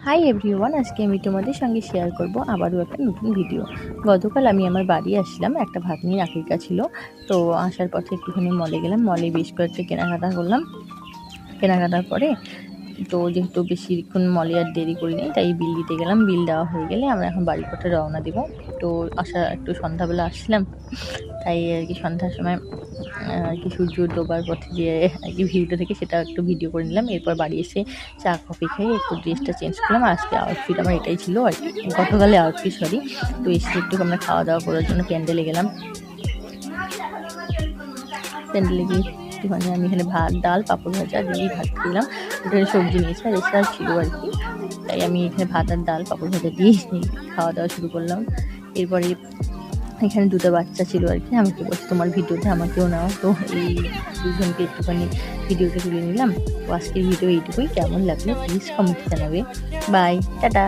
Hi everyone, আজকে আমি তোমাদের সঙ্গে শেয়ার করব আবারও একটা নতুন ভিডিও। গতকাল আমি আমার বাড়ি আসলাম, একটা ভাগ্নির আকিকা ছিল। তো আসার পথে একটুখানি মলে গেলাম, মলে বেশ কয়েকটা কেনাকাটা করলাম। কেনাকাটার পরে তো যেহেতু বেশিক্ষণ মলে আর দেরি করিনি, তাই বিল দিতে গেলাম। বিল দেওয়া হয়ে গেলে আমরা এখন বাড়ির পথে রওনা দেব। তো একটু সন্ধ্যাবেলা আসছিলাম, তাই আর কি সন্ধ্যার সময় আর কি সূর্য ডোবার পথে যে আর কি ভিউটা থেকে সেটা একটু ভিডিও করে নিলাম। এরপর বাড়ি এসে চা কফি খেয়ে একটু ড্রেসটা চেঞ্জ করলাম। আজকে আউটফিট আমার এটাই ছিল আর কি, গতকালে আউটফিট সরি। তো এসে একটু আমরা খাওয়া দাওয়া করার জন্য প্যান্ডেলে গেলাম। প্যান্ডেলে গিয়ে একটুখানি আমি এখানে ভাত, ডাল, পাঁপড় ভাজা দিয়েই ভাত খেলাম। ওখানে সবজি নিয়েছে আর এছাড়া ছিল আর কি, তাই আমি এখানে ভাত আর ডাল, পাঁপড় ভাজা দিয়েই খাওয়া দাওয়া শুরু করলাম। এরপরে এখানে দুটো বাচ্চা ছিল আর কি, আমাকে বলছে তোমার ভিডিওতে আমাকেও নাও। তো এই দুজনকে একটুখানি ভিডিওতে তুলে নিলাম। তো আজকের ভিডিও এইটুকুই। কেমন লাগলো প্লিজ কমেন্টে জানাবে। Bye, tata.